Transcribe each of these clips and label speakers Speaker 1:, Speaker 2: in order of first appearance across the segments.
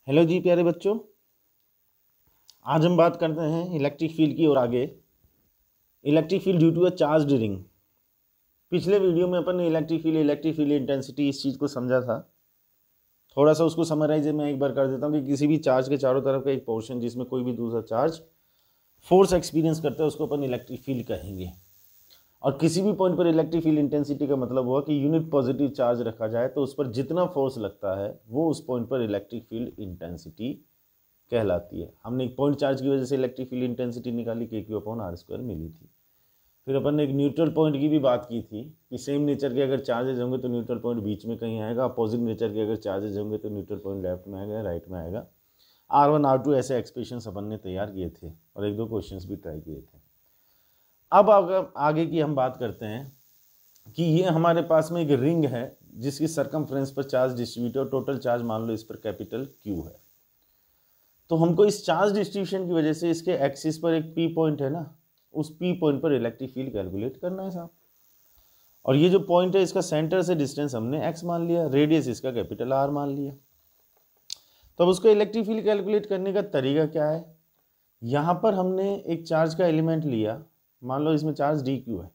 Speaker 1: Hello जी प्यारे बच्चों, आज हम बात करते हैं इलेक्ट्रिक फील्ड की और आगे electric field due to a charge ring. पिछले वीडियो में अपन ने इलेक्ट्रिक फील्ड इंटेंसिटी इस चीज़ को समझा था। थोड़ा सा उसको समराइज मैं एक बार कर देता हूँ कि किसी भी चार्ज के चारों तरफ का एक पोर्शन जिसमें कोई भी दूसरा चार्ज फोर्स एक्सपीरियंस करता है उसको अपन इलेक्ट्रिक फील्ड कहेंगे। और किसी भी पॉइंट पर इलेक्ट्रिक फील्ड इंटेंसिटी का मतलब हुआ कि यूनिट पॉजिटिव चार्ज रखा जाए तो उस पर जितना फोर्स लगता है वो उस पॉइंट पर इलेक्ट्रिक फील्ड इंटेंसिटी कहलाती है। हमने एक पॉइंट चार्ज की वजह से इलेक्ट्रिक फील्ड इंटेंसिटी निकाली, KQ/R² मिली थी। फिर अपन ने एक न्यूट्रल पॉइंट की भी बात की थी कि सेम नेचर के अगर चार्जेज होंगे तो न्यूट्रल पॉइंट बीच में कहीं आएगा, अपोजिट नेचर के अगर चार्जेज होंगे तो न्यूट्रल पॉइंट लेफ्ट में आएगा, राइट में आएगा। R1 R2 ऐसे एक्सप्रेशंस अपन ने तैयार किए थे और एक दो क्वेश्चंस भी ट्राई किए थे। अब अगर आगे की हम बात करते हैं कि ये हमारे पास में एक रिंग है जिसकी सरकमफ्रेंस पर चार्ज डिस्ट्रीब्यूट और टोटल चार्ज मान लो इस पर कैपिटल Q है। तो हमको इस चार्ज डिस्ट्रीब्यूशन की वजह से इसके एक्सिस पर एक P पॉइंट है ना, उस P पॉइंट पर इलेक्ट्रिक फील्ड कैलकुलेट करना है साहब। और ये जो पॉइंट है इसका सेंटर से डिस्टेंस हमने x मान लिया, रेडियस इसका कैपिटल R मान लिया। तो अब उसको इलेक्ट्रिक फील्ड कैलकुलेट करने का तरीका क्या है? यहाँ पर हमने एक चार्ज का एलिमेंट लिया, मान लो इसमें चार्ज dq है,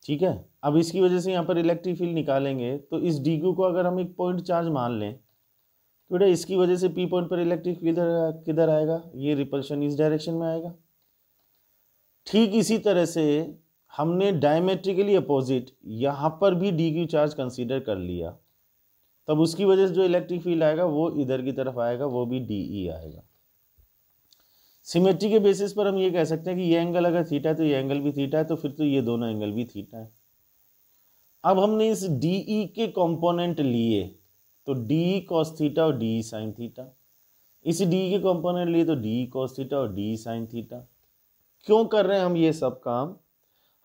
Speaker 1: ठीक है। अब इसकी वजह से यहाँ पर इलेक्ट्रिक फील्ड निकालेंगे तो इस dq को अगर हम एक पॉइंट चार्ज मान लें तो बेटा इसकी वजह से P पॉइंट पर इलेक्ट्रिक फील्ड किधर आएगा? ये रिपल्शन इस डायरेक्शन में आएगा। ठीक इसी तरह से हमने डायमेट्रिकली अपोजिट यहाँ पर भी dq चार्ज कंसीडर कर लिया, तब उसकी वजह से जो इलेक्ट्रिक फील्ड आएगा वो इधर की तरफ आएगा, वो भी dE आएगा। सिमेट्री के बेसिस पर हम ये कह सकते हैं कि ये एंगल अगर थीटा है तो ये एंगल भी थीटा है, तो फिर तो ये दोनों एंगल भी थीटा है। अब हमने इस dE के कंपोनेंट लिए तो DE cos थीटा और DE sin थीटा, इस DE के कंपोनेंट लिए तो DE cos थीटा और DE sin थीटा। क्यों कर रहे हैं हम ये सब काम?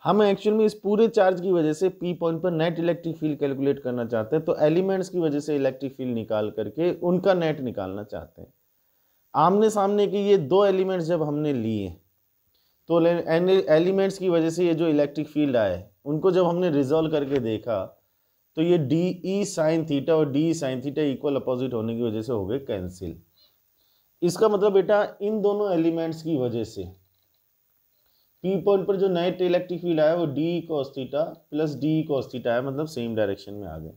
Speaker 1: हम एक्चुअल में इस पूरे चार्ज की वजह से P पॉइंट पर नेट इलेक्ट्रिक फील्ड कैलकुलेट करना चाहते हैं, तो एलिमेंट्स की वजह से इलेक्ट्रिक फील्ड निकाल करके उनका नेट निकालना चाहते हैं। आमने सामने के ये दो एलिमेंट्स जब हमने लिए तो एलिमेंट्स की वजह से ये जो इलेक्ट्रिक फील्ड आए उनको जब हमने रिजॉल्व करके देखा तो ये DE sin थीटा और DE sin theta equal opposite होने की वजह से हो गए कैंसिल। इसका मतलब बेटा इन दोनों एलिमेंट्स की वजह से P पॉइंट पर जो नेट इलेक्ट्रिक फील्ड आया वो DE cos theta plus DE cos theta है, मतलब सेम डायरेक्शन में आ गए।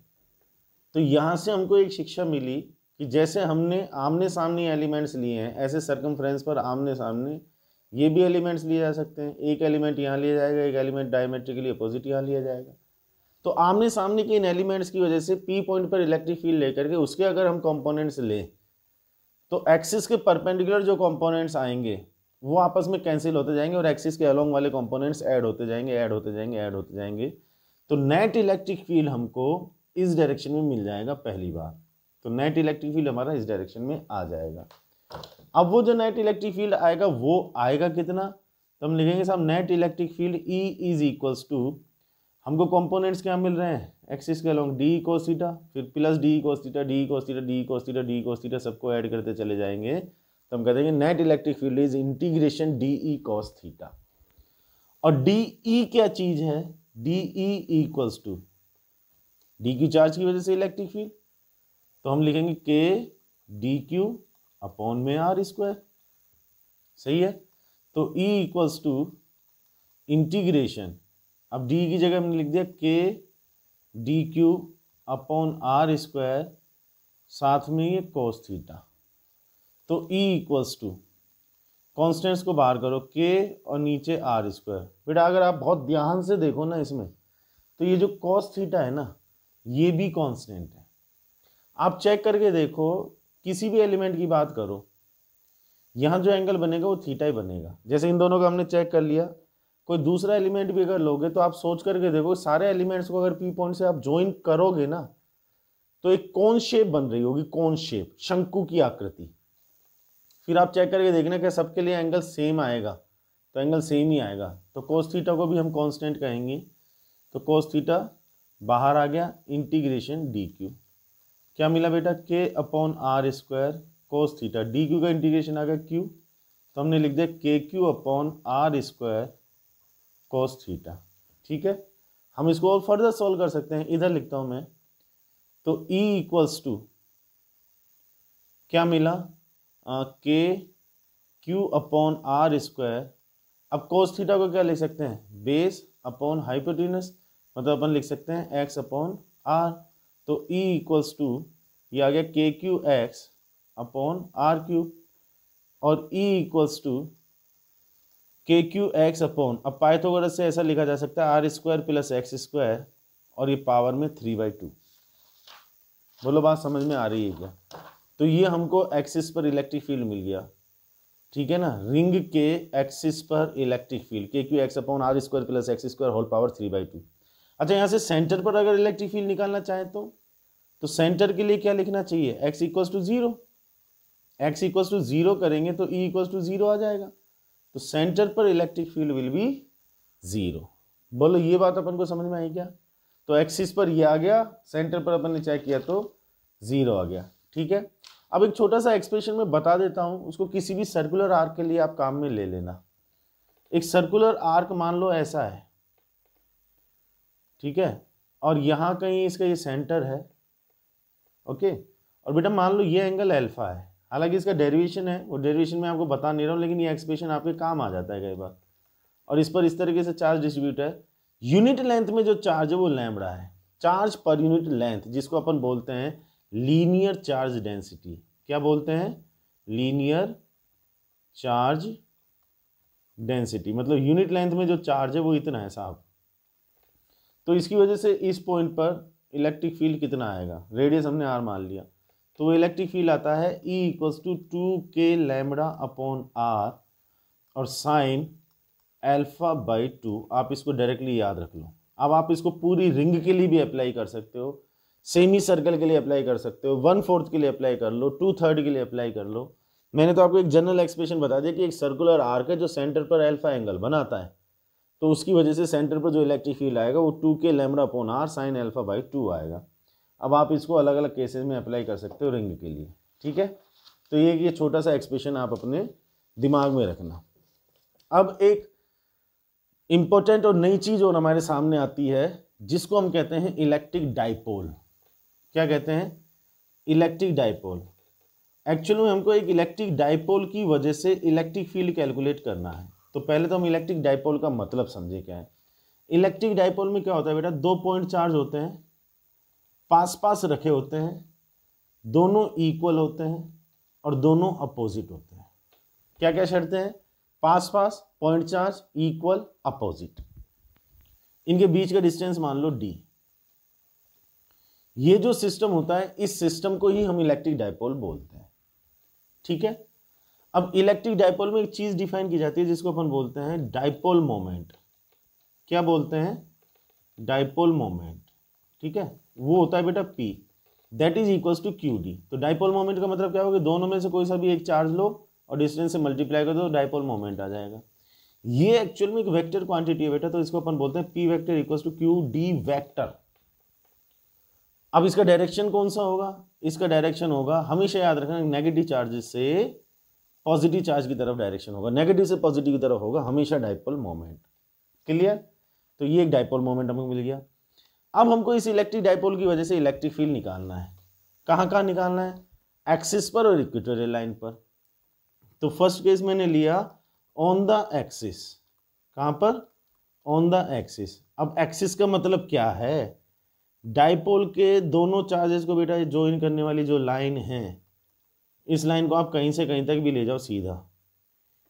Speaker 1: तो यहाँ से हमको एक शिक्षा मिली कि जैसे हमने आमने सामने एलिमेंट्स लिए हैं, ऐसे सर्कमफ्रेंस पर आमने सामने ये भी एलिमेंट्स लिए जा सकते हैं। एक एलिमेंट यहाँ लिया जाएगा, एक एलिमेंट डायमेट्रिकली अपोजिट यहाँ लिया जाएगा। तो आमने सामने के इन एलिमेंट्स की वजह से P पॉइंट पर इलेक्ट्रिक फील्ड लेकर के उसके अगर हम कंपोनेंट्स लें तो एक्सिस के परपेंडिकुलर जो कंपोनेंट्स आएंगे वो आपस में कैंसिल होते जाएंगे और एक्सिस के अलोंग वाले कंपोनेंट्स ऐड होते जाएंगे, ऐड होते जाएंगे, ऐड होते जाएंगे। तो नेट इलेक्ट्रिक फील्ड हमको इस डायरेक्शन में मिल जाएगा पहली बार। तो नेट इलेक्ट्रिक फील्ड हमारा इस डायरेक्शन में आ जाएगा। अब वो जो नेट इलेक्ट्रिक फील्ड आएगा वो आएगा कितना? तो हम लिखेंगे साहब net electric field E is equals to, हमको कंपोनेंट्स क्या मिल रहे हैं एक्सिस के अलोंग, DE cos थीटा, फिर plus DE cos theta, DE cos theta, DE cos theta, DE cos theta, सबको ऐड करते चले जाएंगे तो हम कहते हैं net electric field is integration DE cos theta. और DE क्या चीज है? DE equals to DQ charge की वजह से इलेक्ट्रिक फील्ड, तो हम लिखेंगे K DQ अपॉन में R²। सही है। तो E इक्वल्स टू इंटीग्रेशन, अब D की जगह हमने लिख दिया K DQ अपॉन R², साथ में ये cos थीटा। तो E इक्वल्स टू कॉन्स्टेंट्स को बाहर करो, K और नीचे R²। बेटा अगर आप बहुत ध्यान से देखो ना इसमें तो ये जो cos थीटा है ना ये भी कांस्टेंट है। आप चेक करके देखो, किसी भी एलिमेंट की बात करो, यहाँ जो एंगल बनेगा वो थीटा ही बनेगा। जैसे इन दोनों का हमने चेक कर लिया, कोई दूसरा एलिमेंट भी अगर लोगे तो आप सोच करके देखो, सारे एलिमेंट्स को अगर P पॉइंट से आप ज्वाइन करोगे ना तो एक कोन शेप बन रही होगी, कोन शेप, शंकु की आकृति। फिर आप चेक करके देखना कि सबके लिए एंगल सेम आएगा, तो एंगल सेम ही आएगा। तो cos थीटा को भी हम कांस्टेंट कहेंगे, तो cos थीटा बाहर आ गया, इंटीग्रेशन DQ क्या मिला बेटा? K upon R² cos theta, DQ का इंटीग्रेशन आ गया Q, तो हमने लिख दिया KQ upon R² cos theta. ठीक है, हम इसको और फर्दर सॉल्व कर सकते हैं, इधर लिखता हूं मैं। तो E इक्वल्स टू क्या मिला, के क्यू अपॉन आर स्क्वायर। अब कोस थीटा को क्या लिख सकते हैं, बेस अपॉन हाइपोटेनस, मतलब अपन लिख सकते हैं एक्स अपॉन आर। तो ई इक्वल्स टू ये आ गया k Q x upon r q, और E equals to k Q x upon, अब पाइथागोरस से ऐसा लिखा जा सकता है r square plus x square, और ये पावर में 3/2। बोलो बात समझ में आ रही है क्या। तो ये हमको एक्सिस पर इलेक्ट्रिक फील्ड मिल गया, ठीक है ना, रिंग के एक्सिस पर इलेक्ट्रिक फील्ड के Q x upon are square plus x square whole power 3/2। अच्छा, यहाँ से सेंटर पर अगर इलेक्ट्रिक फील्ड निकालना चाहें तो सेंटर के लिए क्या लिखना चाहिए, x equals to 0। X equals to 0 करेंगे तो ई इक्वल्स टू 0 आ जाएगा, तो सेंटर पर इलेक्ट्रिक फील्ड विल बी 0। बोलो ये बात अपन को समझ में आई क्या। तो एक्सिस पर ये आ गया, सेंटर पर अपन ने चेक किया तो 0 आ गया, ठीक है। अब एक छोटा सा एक्सप्रेशन में बता देता हूं, उसको किसी भी सर्कुलर आर्क के लिए आप काम में ले लेना। एक सर्कुलर आर्क मान लो ऐसा है, ठीक है, और यहां कहीं इसका ये सेंटर है, ओके, और बेटा मान लो ये एंगल अल्फा है। हालांकि इसका डेरिवेशन है, वो डेरिवेशन में आपको बता नहीं रहा हूं, लेकिन ये एक्सप्रेशन आपके काम आ जाता है कई बार। और इस पर इस तरीके से चार्ज डिस्ट्रीब्यूट है, यूनिट लेंथ में जो चार्ज है वो लैम्बडा है, चार्ज पर यूनिट लेंथ, जिसको अपन बोलते हैं लीनियर चार्ज डेंसिटी। क्या बोलते हैं, लीनियर चार्ज डेंसिटी, मतलब यूनिट लेंथ में जो चार्ज है वो इतना है साहब। तो इसकी वजह से इस पॉइंट पर इलेक्ट्रिक फील्ड कितना आएगा, रेडियस हमने आर मान लिया, तो वो इलेक्ट्रिक फील्ड आता है E equals to 2k lambda upon r और साइन α/2। आप इसको डायरेक्टली याद रख लो। अब आप इसको पूरी रिंग के लिए भी अप्लाई कर सकते हो, सेमी सर्कल के लिए अप्लाई कर सकते हो, 1/4 के लिए अप्लाई कर लो, 2/3 के लिए अप्लाई कर लो। मैंने तो आपको एक जनरल एक्सप्रेशन बता दिया कि एक सर्कुलर आर्क है जो सेंटर पर अल्फा एंगल बनाता है, तो उसकी वजह से सेंटर पर जो इलेक्ट्रिक फील्ड आएगा वो 2k lambda upon are sign α/2 आएगा। अब आप इसको अलग अलग केसेस में अप्लाई कर सकते हो रिंग के लिए, ठीक है। तो ये छोटा सा एक्सप्रेशन आप अपने दिमाग में रखना। अब एक इंपॉर्टेंट और नई चीज और हमारे सामने आती है, जिसको हम कहते हैं इलेक्ट्रिक डाइपोल। क्या कहते हैं, इलेक्ट्रिक डाइपोल। एक्चुअली में हमको एक इलेक्ट्रिक डाइपोल की वजह से इलेक्ट्रिक फील्ड कैलकुलेट करना है। तो पहले तो हम इलेक्ट्रिक डाइपोल का मतलब समझे क्या है। इलेक्ट्रिक डाइपोल में क्या होता है बेटा, 2 पॉइंट चार्ज होते हैं, पास पास रखे होते हैं, दोनों इक्वल होते हैं और दोनों अपोजिट होते हैं। क्या क्या शर्तें हैं, पास पास, पॉइंट चार्ज, इक्वल, अपोजिट। इनके बीच का डिस्टेंस मान लो d। ये जो सिस्टम होता है, इस सिस्टम को ही हम इलेक्ट्रिक डाइपोल बोलते हैं, ठीक है। अब इलेक्ट्रिक डाइपोल में एक चीज डिफाइन की जाती है जिसको अपन बोलते हैं डाइपोल मोमेंट। क्या बोलते हैं, डाइपोल मोमेंट, ठीक है। वो होता है बेटा P, that is equals to QD। तो डाइपोल मोमेंट का मतलब क्या होगा, दोनों में से कोई सा भी एक चार्ज लो और डिस्टेंस से मल्टीप्लाई कर दो, डाइपोल मोमेंट आ जाएगा। ये एक्चुअल में एक वेक्टर क्वांटिटी है बेटा, तो इसको अपन बोलते हैं P vector equals to QD vector. अब इसका डायरेक्शन कौन सा होगा, इसका डायरेक्शन होगा, हमेशा याद रखना, नेगेटिव चार्ज से पॉजिटिव चार्ज की तरफ डायरेक्शन होगा, नेगेटिव से पॉजिटिव की तरफ होगा हमेशा डाइपोल मोमेंट। क्लियर। तो ये एक डाइपोल मोमेंट हमको मिल गया। अब हमको इस इलेक्ट्रिक डाइपोल की वजह से इलेक्ट्रिक फील्ड निकालना है। कहाँ कहाँ निकालना है, एक्सिस पर और इक्वेटोरियल लाइन पर। तो फर्स्ट केस मैंने लिया ऑन द एक्सिस। कहाँ पर, ऑन द एक्सिस। अब एक्सिस का मतलब क्या है, डाइपोल के दोनों चार्जेस को बेटा ज्वाइन करने वाली जो लाइन है, इस लाइन को आप कहीं से कहीं तक भी ले जाओ सीधा,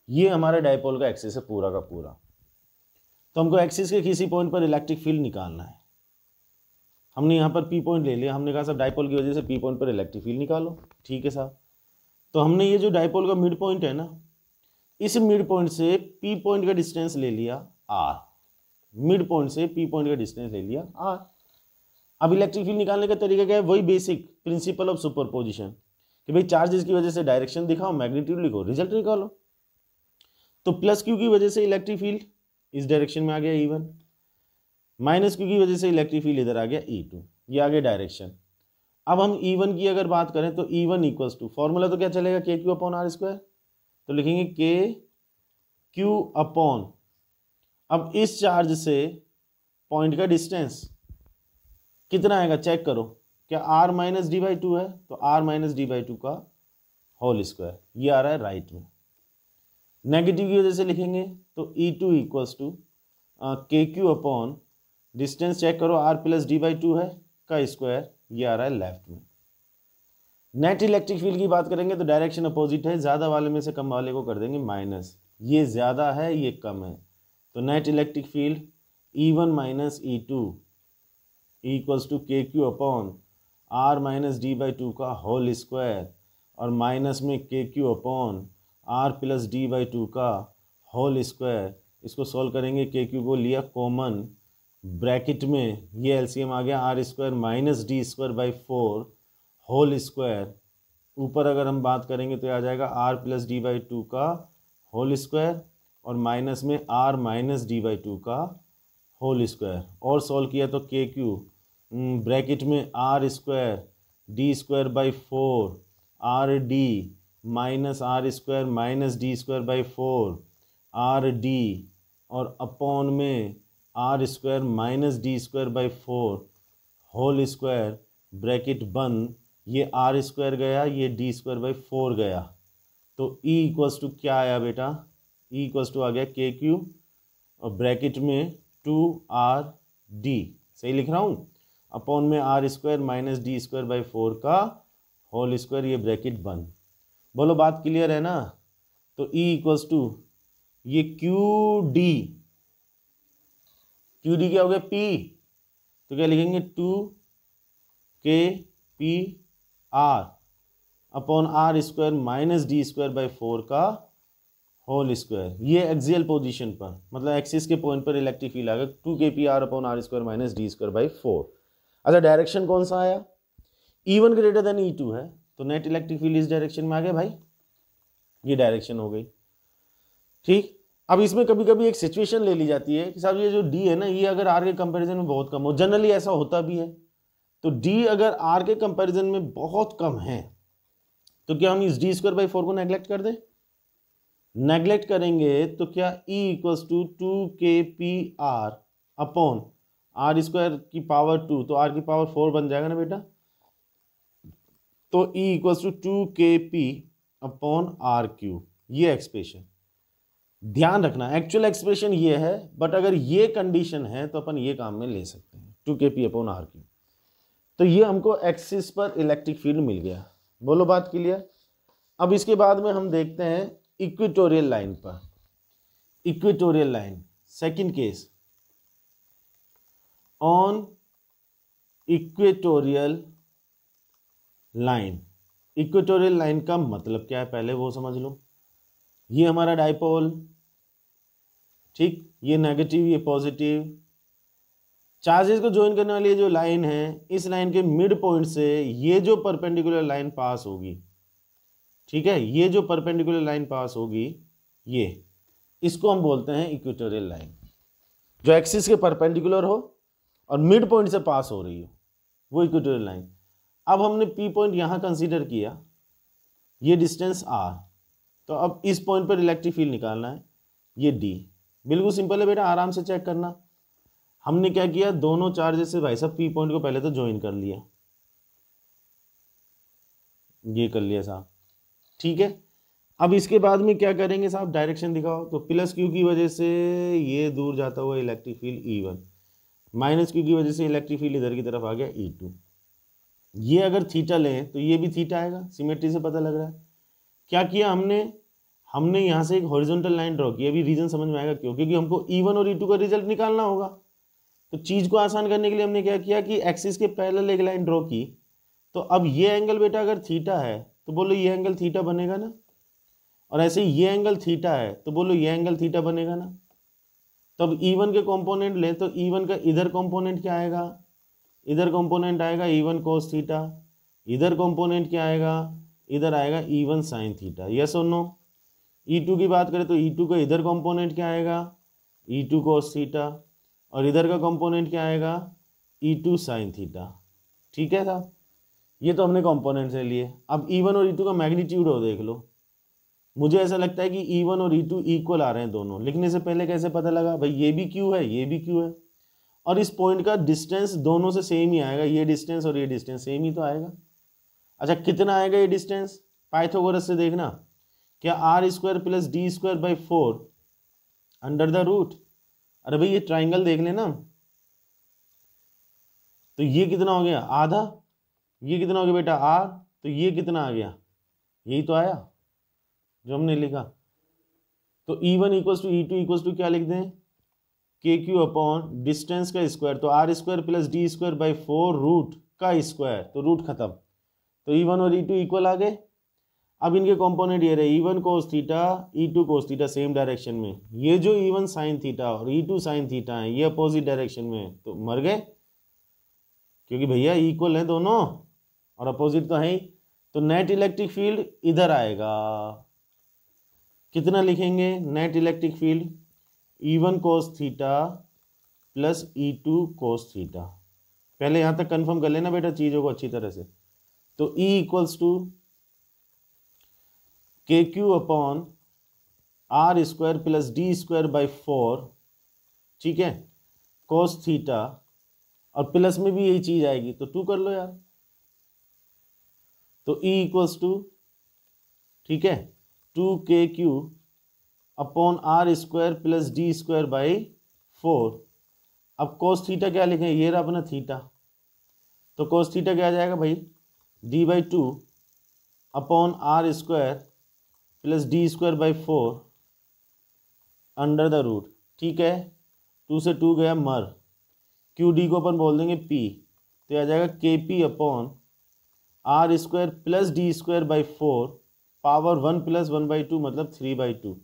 Speaker 1: ये हमारे डाइपोल का एक्सिस है पूरा का पूरा। तो हमको एक्सिस के किसी पॉइंट पर इलेक्ट्रिक फील्ड निकालना है। हमने यहाँ पर P पॉइंट ले लिया, हमने कहा साहब डाइपोल की वजह से P पॉइंट पर इलेक्ट्रिक फील्ड निकालो, ठीक है साहब। तो हमने ये जो डाइपोल का मिड पॉइंट है ना, इस मिड पॉइंट से P पॉइंट का डिस्टेंस ले लिया R, मिड पॉइंट से P पॉइंट का डिस्टेंस ले लिया R। अब इलेक्ट्रिक फील्ड निकालने का तरीका क्या है, वही बेसिक प्रिंसिपल ऑफ सुपरपोजिशन कि भाई चार्जेस की वजह से डायरेक्शन दिखाओ, मैग्नीट्यूड लिखो, रिजल्ट निकालो। तो प्लस Q की वजह से इलेक्ट्रिक फील्ड इस डायरेक्शन में आ गया E1, माइनस Q की वजह से इलेक्ट्रिक फील्ड इधर आ गया E2, ये आ गया डायरेक्शन। अब हम E1 की अगर बात करें तो E1 इक्वल्स टू, फॉर्मूला तो क्या चलेगा, KQ अपॉन R स्क्वायर, तो लिखेंगे KQ अपॉन, अब इस चार्ज से पॉइंट का डिस्टेंस कितना आएगा चेक करो, क्या R - D/2 है, तो R - D/2 का होल स्क्वायर, ये आ रहा है राइट में। नेगेटिव की वजह से लिखेंगे तो E2 equals to KQ upon distance check करो r प्लस d/2 है का स्क्वायर, ये आ रहा है लेफ्ट में। नेट इलेक्ट्रिक फील्ड की बात करेंगे तो डायरेक्शन अपोजिट है, ज़्यादा वाले में से कम वाले को कर देंगे माइनस, ये ज़्यादा है ये कम है, तो net electric field E1 minus E2 equals to KQ upon r minus d/2 का होल स्क्वायर, और माइनस में KQ upon r plus d/2 का होल स्क्वायर। इसको सॉल्व करेंगे, KQ को लिया कॉमन, ब्रैकेट में ये एलसीएम आ गया r square minus d square by 4 whole square, ऊपर अगर हम बात करेंगे तो आ जाएगा r प्लस d/2 का होल स्क्वायर और माइनस में r माइनस d/2 का होल स्क्वायर, और सॉल्व किया तो KQ ब्रैकेट में r square d square by 4 r d minus r square minus d square by 4 r d, और अपॉन में r square minus d square by 4 whole square, bracket बंद, ये r square गया, ये D square by 4 गया, तो E equals to क्या आया बेटा, E इक्वल्स टू आ गया KQ और ब्रैकेट में 2RD, सही लिख रहा हूँ, अपॉन में r square minus d square by 4 का होल स्क्वायर, ये ब्रैकेट बंद। बोलो बात क्लियर है ना। तो E इक्वल्स टू ये QD क्या हो गया P, तो क्या लिखेंगे 2KPR upon r square minus d square by 4 का होल स्क्वायर, ये एक्सियल पोजीशन पर मतलब एक्सिस के पॉइंट पर इलेक्ट्रिक फील्ड आ गया 2KPR upon r square minus d square by 4। अच्छा डायरेक्शन कौन सा आया, E1 ग्रेटर देन E2 है, तो नेट इलेक्ट्रिक फील्ड इस डायरेक्शन में आ गया भाई, ये डायरेक्शन हो गई। ठीक, अब इसमें कभी कभी एक सिचुएशन ले ली जाती है कि साहब ये जो D है ना, ये अगर R के कंपैरिजन में बहुत कम हो, जनरली ऐसा होता भी है, तो D अगर R के कंपैरिजन में बहुत कम है तो क्या हम इस डी स्क्वायर बाई 4 को नेग्लेक्ट कर दें, नेग्लेक्ट करेंगे तो क्या E equals to 2KPR upon R square की पावर 2, तो R की पावर 4 बन जाएगा ना बेटा, तो E equals to 2KP upon RQ, ये एक्सप्रेशन ध्यान रखना, एक्चुअल एक्सप्रेशन ये है, बट अगर ये कंडीशन है तो अपन ये काम में ले सकते हैं 2KP अपॉन RQ। तो ये हमको एक्सिस पर इलेक्ट्रिक फील्ड मिल गया, बोलो बात क्लियर। अब इसके बाद में हम देखते हैं इक्वेटोरियल लाइन पर, equatorial line second case, on equatorial line. Equatorial line का मतलब क्या है पहले वो समझ लो, ये हमारा डाइपोल, ठीक, ये नेगेटिव ये पॉजिटिव, चार्जेस को ज्वाइन करने वाली जो लाइन है, इस लाइन के मिड पॉइंट से ये जो परपेंडिकुलर लाइन पास होगी, ठीक है, ये जो परपेंडिकुलर लाइन पास होगी, ये इसको हम बोलते हैं इक्वेटोरियल लाइन, जो एक्सिस के परपेंडिकुलर हो और मिड पॉइंट से पास हो रही हो, वो इक्वेटोरियल लाइन। अब हमने P पॉइंट यहाँ कंसीडर किया, ये डिस्टेंस R, तो अब इस पॉइंट पर इलेक्ट्रिक फील्ड निकालना है, ये D, बिल्कुल सिंपल है बेटा, आराम से चेक करना। हमने क्या किया, दोनों चार्जेस से भाई साहब P पॉइंट को पहले तो ज्वाइन कर लिया, ये कर लिया साहब, ठीक है। अब इसके बाद में क्या करेंगे साहब, डायरेक्शन दिखाओ, तो प्लस Q की वजह से ये दूर जाता हुआ electric field E1, minus Q की वजह से इलेक्ट्रिक फील्ड इधर की तरफ आ गया E2। ये अगर थीटा लें तो ये भी थीटा आएगा, सिमेट्री से पता लग रहा है। क्या किया हमने यहाँ से एक हॉरिजॉन्टल लाइन ड्रॉ की, अभी रीजन समझ में आएगा क्यों, क्योंकि हमको E1 और E2 का रिजल्ट निकालना होगा। तो चीज़ को आसान करने के लिए हमने क्या किया कि एक्सिस के पैरेलल एक लाइन ड्रॉ की, तो अब ये एंगल बेटा अगर थीटा है तो बोलो ये एंगल थीटा बनेगा ना, और ऐसे ही ये एंगल थीटा है तो बोलो ये एंगल थीटा बनेगा ना। तो अब E1 के कंपोनेंट ले तो E1 का इधर कंपोनेंट क्या आएगा, इधर कंपोनेंट आएगा E1 cos थीटा, इधर कंपोनेंट क्या आएगा, इधर आएगा E1 sin थीटा, यस और नो। E2 की बात करें तो E2 का इधर कंपोनेंट क्या आएगा, E2 cos थीटा, और इधर का कंपोनेंट क्या आएगा, E2 sin थीटा, ठीक है साहब। ये तो हमने कंपोनेंट से लिए। अब E1 और E2 का मैग्नीट्यूड हो देख लो, मुझे ऐसा लगता है कि E1 और E2 इक्वल आ रहे हैं दोनों। लिखने से पहले कैसे पता लगा भाई, ये भी Q है ये भी Q है, और इस पॉइंट का डिस्टेंस दोनों से सेम ही आएगा, ये डिस्टेंस और ये डिस्टेंस सेम ही तो आएगा। अच्छा कितना आएगा ये डिस्टेंस, पाइथागोरस से देखना, क्या r square plus d square by 4 under the root. अरे भाई ये ट्राइंगल देख लेना, तो ये कितना हो गया आधा, ये कितना हो गया बेटा आर, तो ये कितना आ गया, यही तो आया जो हमने लिखा। तो E1 equals to E2 equals to क्या लिख दें, के क्यू अपॉन डिस्टेंस का स्क्वायर, तो r square plus d square by 4 root का स्क्वायर, तो रूट खत्म, तो E1 और E2 इक्वल आ गए। अब इनके कंपोनेंट ये रहे E1 cos theta E2 cos theta same direction में, ये जो E1 साइन थीटा और E2 साइन थीटा है ये अपोजिट डायरेक्शन में, तो मर गए क्योंकि भैया इक्वल है दोनों और अपोजिट तो है ही। तो नेट इलेक्ट्रिक फील्ड इधर आएगा, कितना लिखेंगे net electric field, E1 cos theta plus E2 cos theta. पहले यहां तक कंफर्म कर लेना बेटा चीजों को अच्छी तरह से। तो E equals to k q upon are square plus d square by 4, ठीक है, कोस थीटा, और प्लस में भी यही चीज आएगी तो 2 कर लो यार। तो E इक्वल्स टू, ठीक है, 2KQ upon are square plus d square by 4। अब कोस थीटा क्या लिखें, ये रहा अपना थीटा, तो कोस थीटा क्या आ जाएगा भाई, d/2 upon are square plus d square by 4 under the root, ठीक है, 2 से 2 गया मर, क्यू डी को अपन बोल देंगे P, तो यह आ जाएगा KP upon are square plus d square by 4 power 1 plus 1/2 मतलब 3/2।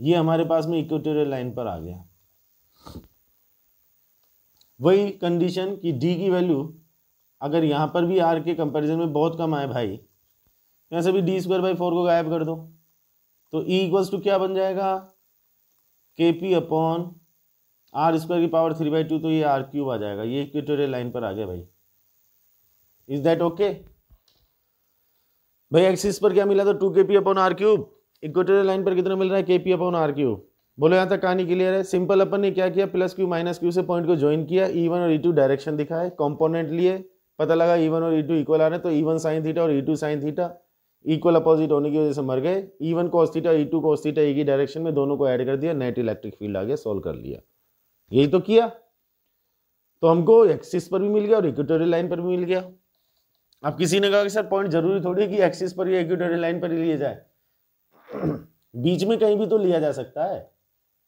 Speaker 1: ये हमारे पास में इक्वेटोरियल लाइन पर आ गया। वही कंडीशन कि डी की वैल्यू अगर यहाँ पर भी आर के कंपैरिजन में बहुत कम आए भाई, यहाँ से भी डी स्क्वायर बाई 4 को गायब कर दो, तो E इक्वल्स टू क्या बन जाएगा, KP अपॉन आर स्क्वायर की पावर 3/2, तो ये आर क्यूब आ जाएगा। ये इक्वेटोरियल लाइन पर आ गया भाई। इज दैट ओके भाई। एक्सिस पर क्या मिला, तो 2KP upon r cube, equatorial line पर कितना मिल रहा है, KP अपॉन आर क्यूब। बोलो यहाँ तक कहानी क्लियर है। सिंपल अपन ने क्या किया, प्लस क्यू माइनस क्यू से पॉइंट को ज्वाइन किया, E1 और E2 डायरेक्शन दिखाए, कंपोनेंट लिए, पता लगा E1 और E2 इक्वल आ रहे हैं, तो E1 साइन थीटा और E2 sine theta equal opposite होने की वजह से मर गए। E1 cos theta E2 cos theta एक ही डायरेक्शन में, दोनों को ऐड कर दिया, नेट इलेक्ट्रिक फील्ड आ गया, सोल्व कर लिया। यही तो किया, तो हमको एक्सिस पर भी मिल गया और इक्वेटोरियल लाइन पर भी मिल गया। अब किसी ने कहा कि सर पॉइंट जरूरी थोड़ी कि एक्सिस पर या इक्वेटोरियल लाइन पर ही लिया जाए, बीच में कहीं भी तो लिया जा सकता है।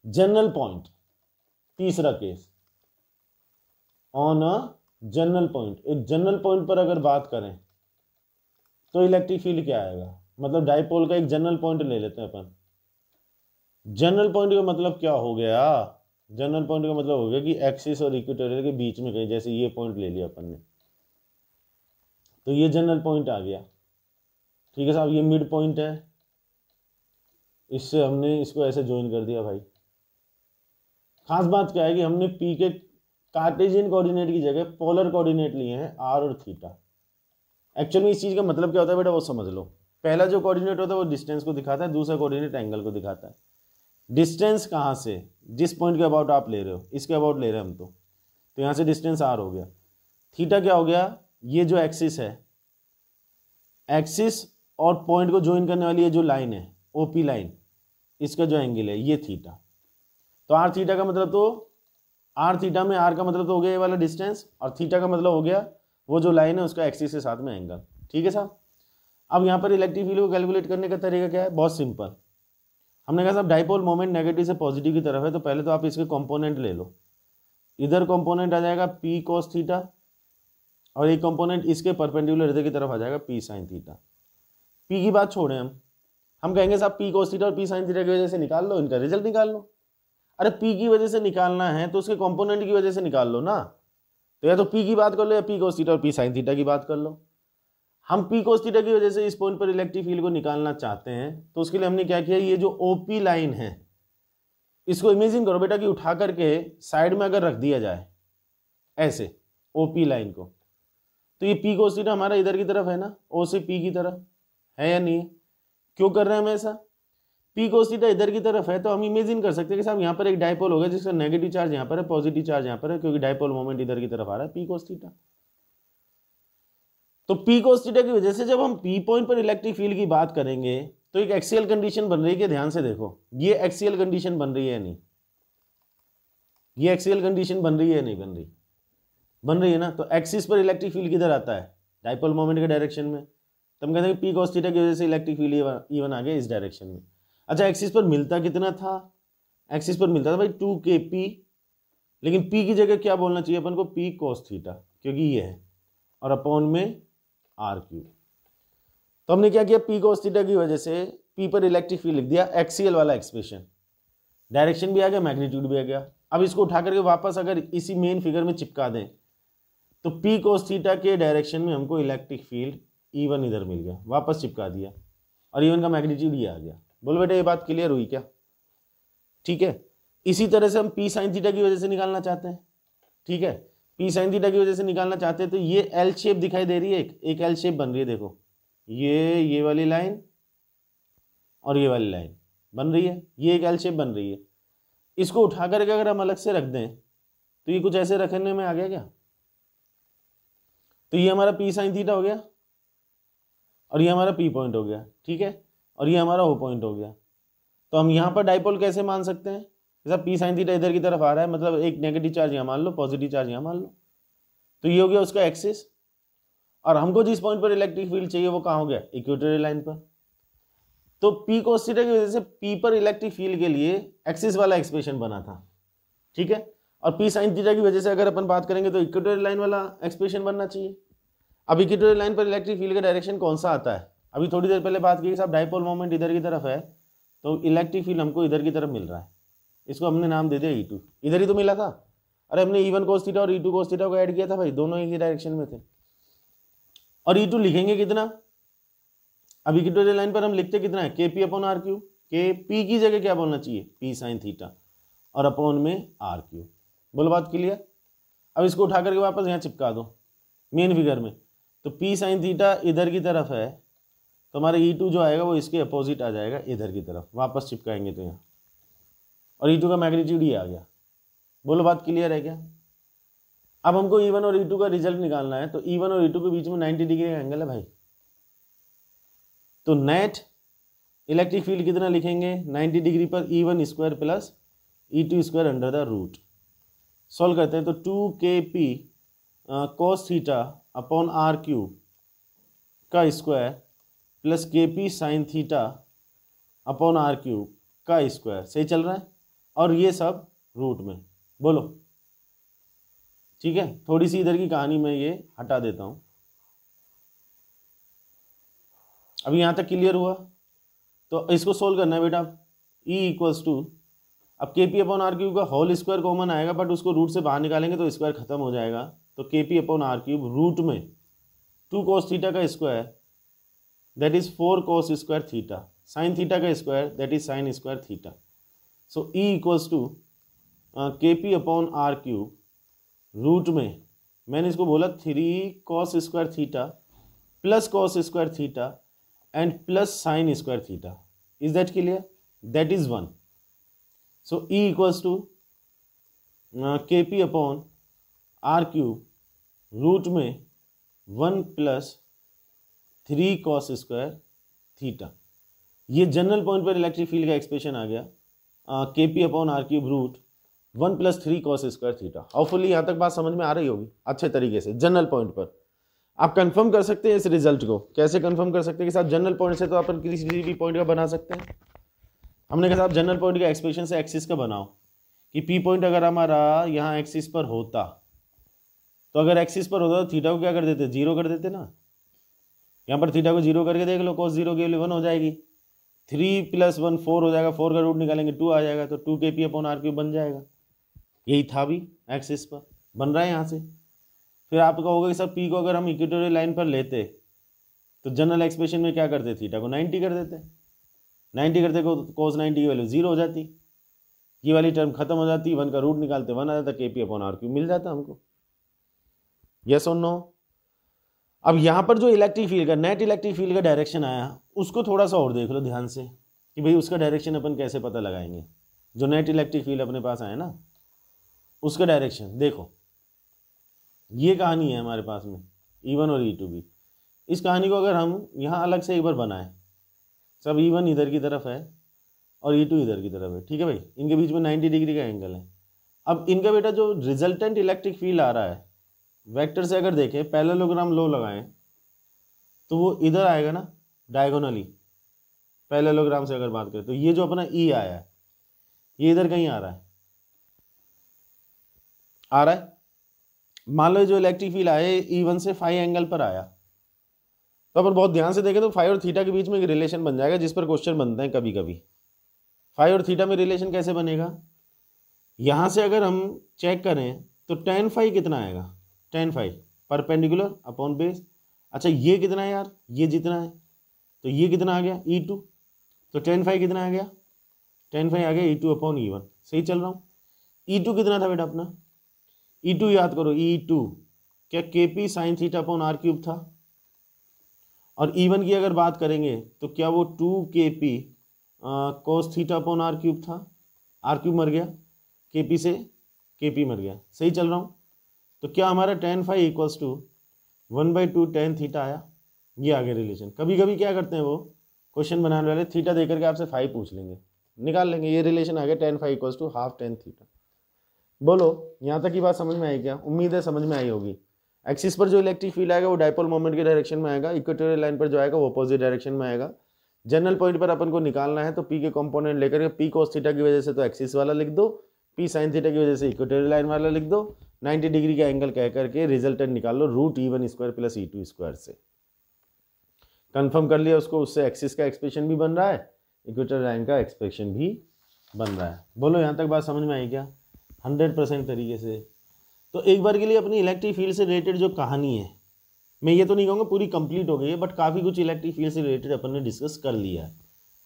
Speaker 1: जनरल पॉइंट, तीसरा case, on a general point, एक जनरल पॉइंट पर अगर बात करें तो इलेक्ट्रिक फील्ड क्या आएगा, मतलब डाइपोल का एक जनरल पॉइंट ले लेते हैं अपन। जनरल पॉइंट का मतलब क्या हो गया, जनरल पॉइंट का मतलब हो गया कि एक्सिस और इक्वेटोरियल के बीच में कहीं, जैसे ये पॉइंट ले लिया अपन ने, तो ये जनरल पॉइंट आ गया। ठीक है साहब, ये मिड पॉइंट है, इससे हमने इसको ऐसे ज्वाइन कर दिया भाई। खास बात क्या है कि हमने पी के कार्टेशियन कोऑर्डिनेट की जगह पोलर कोऑर्डिनेट लिए हैं, आर और थीटा। एक्चुअल में इस चीज़ का मतलब क्या होता है बेटा, वो समझ लो। पहला जो कोऑर्डिनेट होता है वो डिस्टेंस को दिखाता है, दूसरा कोऑर्डिनेट एंगल को दिखाता है। डिस्टेंस कहाँ से, जिस पॉइंट के अबाउट आप ले रहे हो, इसके अबाउट ले रहे हैं हम, तो यहाँ से डिस्टेंस आर हो गया। थीटा क्या हो गया, ये जो एक्सिस है, एक्सिस और पॉइंट को ज्वाइन करने वाली ये जो लाइन है, ओपी लाइन, इसका जो एंगल है ये थीटा। तो आर थीटा का मतलब, तो आर थीटा में आर का मतलब तो हो गया ये वाला डिस्टेंस, और थीटा का मतलब हो गया वो जो लाइन है उसका एक्सिस के साथ में एंगल। ठीक है साहब। अब यहाँ पर इलेक्ट्रिक फील्ड को कैलकुलेट करने का तरीका क्या है, बहुत सिंपल। हमने कहा साहब डाइपोल मोमेंट नेगेटिव से पॉजिटिव की तरफ है, तो पहले तो आप इसके कंपोनेंट ले लो। इधर कंपोनेंट आ जाएगा P cos थीटा, और एक कंपोनेंट इसके परपेंडिकुलर इधर की तरफ आ जाएगा P sin थीटा। P की बात छोड़ें, हम कहेंगे साहब P cos थीटा और P sin थीटा की वजह से निकाल लो, इनका रिजल्ट निकाल लो। अरे P की वजह से निकालना है तो उसके कंपोनेंट की वजह से निकाल लो ना। तो या तो P की बात कर लो या P cos थीटा और P sin थीटा की बात कर लो। हम P cos थीटा की वजह से इस पॉइंट पर इलेक्ट्रिक फील्ड को निकालना चाहते हैं, तो उसके लिए हमने क्या किया, ये जो OP लाइन है इसको इमेजिन करो बेटा कि उठा करके साइड में अगर रख दिया जाए ऐसे OP लाइन को, तो ये P cos थीटा हमारा इधर की तरफ है ना, O से P की तरफ है या नहीं है। क्यों कर रहे हैं हम ऐसा, P cos थीटा इधर की तरफ है, तो हम इमेजिन कर सकते हैं कि साहब यहाँ पर एक डाइपोल होगा जिसका नेगेटिव चार्ज यहाँ पर है, पॉजिटिव चार्ज यहाँ पर है, क्योंकि डाइपोल मोमेंट इधर की तरफ आ रहा है P cos थीटा। तो पी cos थीटा की वजह से जब हम पी पॉइंट पर इलेक्ट्रिक फील्ड की बात करेंगे तो एक एक्सियल कंडीशन बन रही है कि ध्यान से देखो, ये एक्सियल कंडीशन बन रही है या नहीं, ये एक्सियल कंडीशन बन रही है या नहीं बन रही, बन रही है ना। तो एक्सिस पर इलेक्ट्रिक फील्ड किधर आता है, डाइपोल मोमेंट के डायरेक्शन में। तो हम कहते हैं पी cos थीटा की वजह से इलेक्ट्रिक फील्ड इवन आ गया इस डायरेक्शन में। अच्छा एक्सिस पर मिलता कितना था, एक्सिस पर मिलता था भाई 2kp, लेकिन p की जगह क्या बोलना चाहिए अपन को, p cos थीटा, क्योंकि ये है, और अपॉन में r3। तो हमने क्या किया, p cos थीटा की वजह से p पर इलेक्ट्रिक फील्ड लिख दिया, एक्सियल वाला एक्सप्रेशन, डायरेक्शन भी आ गया, मैग्नीट्यूड भी आ गया। अब इसको उठा करके वापस अगर इसी मेन फिगर में चिपका दें तो p cos थीटा के डायरेक्शन में हमको इलेक्ट्रिक फील्ड E1 इधर मिल गया, वापस चिपका दिया, और E1 का मैग्नीट्यूड ये आ गया। बोलो बेटा ये बात क्लियर हुई क्या, ठीक है। इसी तरह से हम p sin थीटा की वजह से निकालना चाहते हैं, ठीक है, p sin थीटा की वजह से निकालना चाहते हैं तो ये एल शेप दिखाई दे रही है, एक एल शेप बन रही है, देखो ये वाली लाइन और ये वाली लाइन बन रही है, ये एक एल शेप बन रही है। इसको उठा करके अगर हम अलग से रख दें तो ये कुछ ऐसे रखने में आ गया क्या, तो ये हमारा p sin थीटा हो गया और ये हमारा p पॉइंट हो गया, ठीक है, और ये हमारा O पॉइंट हो गया। तो हम यहाँ पर डाइपोल कैसे मान सकते हैं, जैसा p sin थीटा इधर की तरफ आ रहा है, मतलब एक नेगेटिव चार्ज यहाँ मान लो, पॉजिटिव चार्ज यहाँ मान लो, तो ये हो गया उसका एक्सिस, और हमको जिस पॉइंट पर इलेक्ट्रिक फील्ड चाहिए वो कहाँ हो गया, इक्वेटोरियल लाइन पर। तो p cos थीटा की वजह से p पर इलेक्ट्रिक फील्ड के लिए एक्सिस वाला एक्सप्रेशन बना था, ठीक है, और p sin थीटा की वजह से अगर अपन बात करेंगे तो इक्वेटोरियल लाइन वाला एक्सप्रेशन बनना चाहिए। अब इक्वेटोरियल लाइन पर इलेक्ट्रिक फील्ड का डायरेक्शन कौन सा आता है, अभी थोड़ी देर पहले बात की साहब डाइपोल मोमेंट इधर की तरफ है, तो इलेक्ट्रिक फील्ड हमको इधर की तरफ मिल रहा है, इसको हमने नाम दे दिया E2, इधर ही तो मिला था, अरे हमने E1 cos थीटा और E2 cos थीटा को ऐड किया था भाई, दोनों एक ही डायरेक्शन में थे। और E2 लिखेंगे कितना, अब इक्वेटोरियल लाइन पर हम लिखते कितना है, KP/R3, P की जगह क्या बोलना चाहिए, p sin थीटा, और अपॉन में R3। बोलो बात क्लियर। अब इसको उठा करके वापस यहाँ चिपका दो मेन फिगर में, तो p sin थीटा इधर की तरफ है, तो हमारा E2 जो आएगा वो इसके अपोजिट आ जाएगा इधर की तरफ, वापस चिपकाएंगे तो यहाँ, और E2 का मैग्नीट्यूड ही आ गया। बोलो बात क्लियर है क्या। अब हमको E1 और E2 का रिजल्ट निकालना है, तो E1 और E2 के बीच में 90 डिग्री का एंगल है भाई, तो नेट इलेक्ट्रिक फील्ड कितना लिखेंगे, 90 डिग्री पर E1 square plus E2 square under the root. Solve करते हैं तो 2kp cos theta upon R3 का square plus KP sin theta upon R3 का स्क्वायर, सही चल रहा है, और ये सब रूट में। बोलो ठीक है, थोड़ी सी इधर की कहानी में ये हटा देता हूं, अभी यहां तक क्लियर हुआ। तो इसको सोल्व करना है बेटा, E इक्वल्स टू, अब KP/R3 का होल स्क्वायर कॉमन आएगा, बट उसको रूट से बाहर निकालेंगे तो स्क्वायर खत्म हो जाएगा, तो KP/R3 रूट में 2 cos थीटा का square that is 4 cos square theta, sine theta का square that is sine square theta. So E equals to KP/R3 root में, मैंने इसको बोला 3 cos square theta plus cos square theta and plus sine square theta. Is that clear, that is 1। So E equals to KP/R3 root में 1 plus 3 cos square theta. ये general point पर electric field का expression आ गया, KP/R3 root 1 plus 3 cos square theta. Hopefully यहाँ तक बात समझ में आ रही होगी अच्छे तरीके से। जनरल पॉइंट पर आप कंफर्म कर सकते हैं इस रिजल्ट को, कैसे कंफर्म कर सकते हैं कि साहब जनरल पॉइंट से तो आप किसी भी पॉइंट का बना सकते हैं। हमने कहा साहब जनरल पॉइंट का एक्सप्रेशन से एक्सिस का बनाओ, कि पी पॉइंट अगर हमारा यहाँ एक्सिस पर होता, तो अगर एक्सिस पर होता तो थीटा को क्या कर देते, 0 कर देते ना। यहाँ पर थीटा को 0 करके देख लो, cos 0 के लिए 1 हो जाएगी, 3 + 1 4 हो जाएगा, 4 का रूट निकालेंगे 2 आ जाएगा, तो 2 KP/R3 बन जाएगा। यही था भी एक्सिस पर बन रहा है यहाँ से। फिर आप कहोगे कि सब पी को अगर हम इक्वेटोरियल लाइन पर लेते तो जनरल एक्सप्रेशन में क्या करते, थीटा को 90 कर देते, 90 करते cos 90 की वैल्यू 0 हो जाती, ये वाली टर्म खत्म हो जाती, 1 का रूट निकालते 1 आ जाता, KP/R3 मिल जाता हमको। यस और नो। अब यहाँ पर जो इलेक्ट्रिक फील्ड का नेट इलेक्ट्रिक फील्ड का डायरेक्शन आया, उसको थोड़ा सा और देख लो ध्यान से कि भाई उसका डायरेक्शन अपन कैसे पता लगाएंगे। जो नेट इलेक्ट्रिक फील्ड अपने पास आया ना, उसका डायरेक्शन देखो, ये कहानी है हमारे पास में E1 और E2 की। इस कहानी को अगर हम यहाँ अलग से एक बार बनाएं, सब E1 इधर की तरफ है और E2 इधर की तरफ है, ठीक है भाई, इनके बीच में 90 डिग्री का एंगल है। अब इनका बेटा जो रिजल्टेंट इलेक्ट्रिक फील्ड आ रहा है वेक्टर से अगर देखें, पैरेललोग्राम लो लगाएं तो वो इधर आएगा ना डायगोनली, पैरेललोग्राम से अगर बात करें तो ये जो अपना E आया है ये इधर कहीं आ रहा है, मान लो जो इलेक्ट्रिक फील्ड आया E1 से फाई एंगल पर आया, तो अपन बहुत ध्यान से देखें तो फाई और थीटा के बीच में एक रिलेशन बन जाएगा जिस पर क्वेश्चन बनते हैं कभी कभी। फाई और थीटा में रिलेशन कैसे बनेगा, यहाँ से अगर हम चेक करें तो tan फाई कितना आएगा, tan phi perpendicular upon base. अच्छा ये कितना है यार, ये जितना है, तो ये कितना आ गया E2, तो tan फाई कितना आ गया, tan फाई आ गया E2 अपॉन E1। सही चल रहा हूँ। E2 कितना था बेटा अपना, E2 याद करो, E2 क्या KP sine theta upon r cube था, और E1 की अगर बात करेंगे तो क्या वो 2KP cos theta upon r cube था, आर क्यूब मर गया, KP से KP मर गया। सही चल रहा हूँ। तो क्या हमारा tan phi equals to 1/2 tan theta आया, ये आगे रिलेशन। कभी कभी क्या करते हैं वो क्वेश्चन बनाने वाले थीटा दे करके आपसे फाई पूछ लेंगे, निकाल लेंगे, ये रिलेशन आ गया tan phi equals to half tan theta. बोलो यहाँ तक की बात समझ में आई क्या, उम्मीद है समझ में आई होगी। एक्सिस पर जो इलेक्ट्रिक फील्ड आएगा वो डायपोल मोमेंट के डायरेक्शन में आएगा, इक्वेटोरियल लाइन पर जो आएगा वो अपोजिट डायरेक्शन में आएगा। जनरल पॉइंट पर अपन को निकालना है तो P के कंपोनेंट लेकर के P cos थीटा की वजह से तो एक्सिस वाला लिख दो, P sin थीटा की वजह से इक्वेटोरियल लाइन वाला लिख दो, 90 डिग्री का एंगल कह करके रिजल्टेंट निकाल लो √E1 square plus E2 square से। कंफर्म कर लिया उसको, उससे एक्सिस का एक्सप्रेशन भी बन रहा है, इक्वेटोरियल लाइन का एक्सप्रेशन भी बन रहा है। बोलो यहाँ तक बात समझ में आई क्या, 100% तरीके से। तो एक बार के लिए अपनी इलेक्ट्रिक फील्ड से रिलेटेड जो कहानी है, मैं ये तो नहीं कहूँगा पूरी कंप्लीट हो गई है, बट काफ़ी कुछ इलेक्ट्रिक फील्ड से रिलेटेड अपन ने डिस्कस कर लिया है।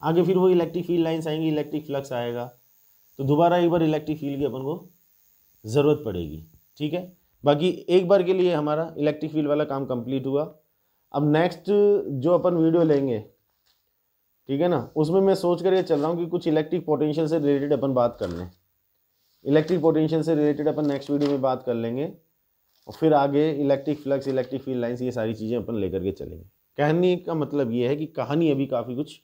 Speaker 1: आगे फिर वो इलेक्ट्रिक फील्ड लाइन्स आएंगी, इलेक्ट्रिक फ्लक्स आएगा, तो दोबारा एक बार इलेक्ट्रिक फील्ड की अपन को ज़रूरत पड़ेगी, ठीक है। बाकी एक बार के लिए हमारा इलेक्ट्रिक फील्ड वाला काम कंप्लीट हुआ। अब नेक्स्ट जो अपन वीडियो लेंगे, ठीक है ना, उसमें मैं सोच कर ये चल रहा हूँ कि कुछ इलेक्ट्रिक पोटेंशियल से रिलेटेड अपन बात कर लें। इलेक्ट्रिक पोटेंशियल से रिलेटेड अपन नेक्स्ट वीडियो में बात कर लेंगे, और फिर आगे electric flux, electric field lines, ये सारी चीज़ें अपन लेकर के चलेंगे। कहने का मतलब ये है कि कहानी अभी काफ़ी कुछ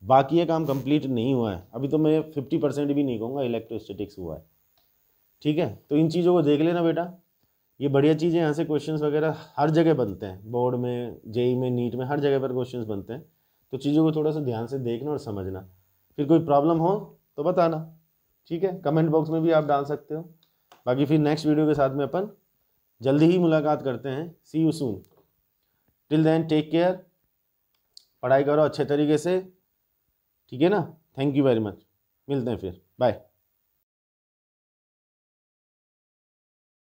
Speaker 1: बाकी है, काम कंप्लीट नहीं हुआ है अभी। तो मैं 50% भी नहीं कहूँगा इलेक्ट्रोस्टैटिक्स हुआ है, ठीक है। तो इन चीज़ों को देख लेना बेटा, ये बढ़िया चीज़ें, यहाँ से क्वेश्चंस वगैरह हर जगह बनते हैं, बोर्ड में, जेई में, नीट में, हर जगह पर क्वेश्चंस बनते हैं। तो चीज़ों को थोड़ा सा ध्यान से देखना और समझना। फिर कोई प्रॉब्लम हो तो बताना, ठीक है, कमेंट बॉक्स में भी आप डाल सकते हो। बाकी फिर नेक्स्ट वीडियो के साथ में अपन जल्दी ही मुलाकात करते हैं। See you soon, till then take care, पढ़ाई करो अच्छे तरीके से, ठीक है ना। थैंक यू वेरी मच, मिलते हैं फिर, बाय।